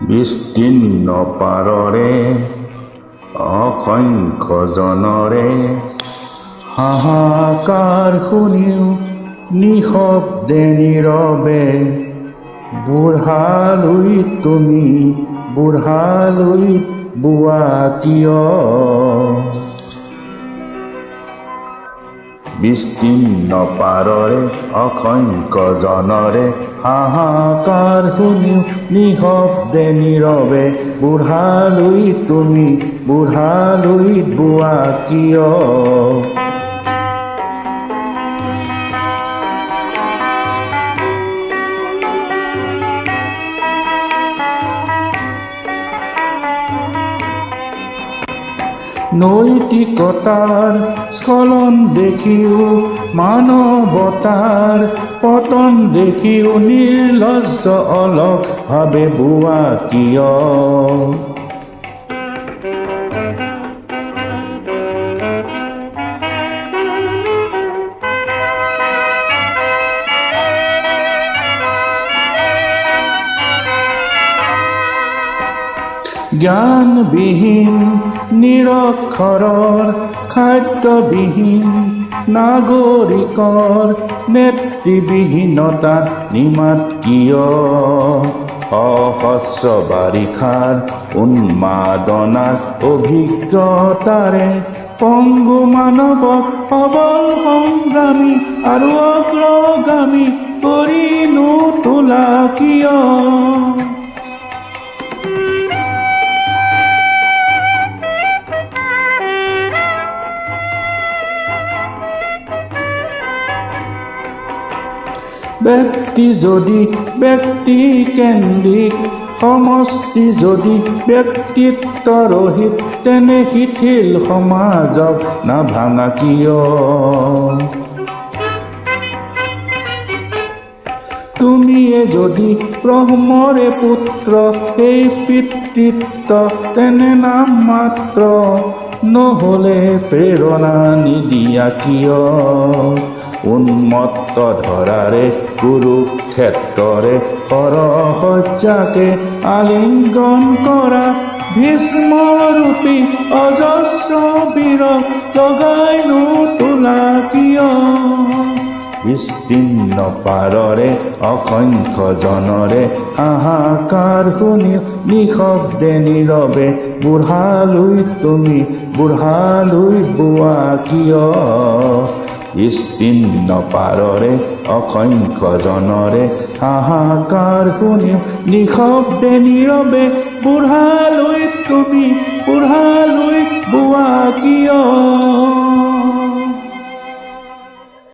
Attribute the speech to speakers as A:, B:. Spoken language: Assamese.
A: বিস্তীৰ্ণ পাৰৰে অসংখ্য জনৰে হাহাকাৰ শুনিও নিশব্দে নীৰৱে বুঢ়ালৈ তুমি বুঢ়ালৈ বোৱা কিয়? বিস্তীৰ্ণ পাৰৰে অসংখ্য জনৰে হাহাকাৰ শুনিও নিশব্দে নীৰৱে বুঢ়ালৈ তুমি বুঢ়ালৈ বোৱা কিয়? নৈতিকতাৰ স্খলন দেখিও মানৱতাৰ পতন দেখিও নিৰ্লজ্জ অলক ভাৱে বোৱা কিয়? জ্ঞানবিহীন নিৰক্ষৰৰ খাদ্যবিহীন নাগৰিকৰ নেতৃবিহীনতা নিমাত কিয়? সহস্ৰ বাৰিষাৰ উন্মাদনাৰ অভিজ্ঞতাৰে পংগু মানৱক সবল সংগ্ৰামী আৰু অগ্ৰগামী কৰি নোতোলা কিয়? ব্যক্তি যদি ব্যক্তি কেন্দ্ৰিক সমষ্টি যদি ব্যক্তিত্ব ৰহিত তেনে শিথিল সমাজক নাভাঙা কিয়? তুমিয়ে যদি ব্ৰহ্মৰে পুত্ৰ এই পিতৃত্ব তেনে নাম মাত্ৰ নহলে প্ৰেৰণা নিদিয়া কিয়? উন্মত্ত ধৰাৰে কুৰুক্ষেত্ৰৰে সৰসজ্জাকে আলিংগন কৰা ভীষ্মৰূপী অজস্ৰ বীৰক জগাই নোতোলা কিয়? বিস্তীৰ্ণ পাৰৰে অসংখ্য জনৰে হাহাকাৰ শুনি নিশব্দে নীৰৱে বুঢ়ালৈ তুমি বুঢ়ালৈ বোৱা কিয়? বিস্তীৰ্ণ পাৰৰে অসংখ্য জনৰে হাহাকাৰ শুনি নিশব্দে নীৰৱে বুঢ়ালৈ তুমি বুঢ়ালৈ বোৱা কিয়?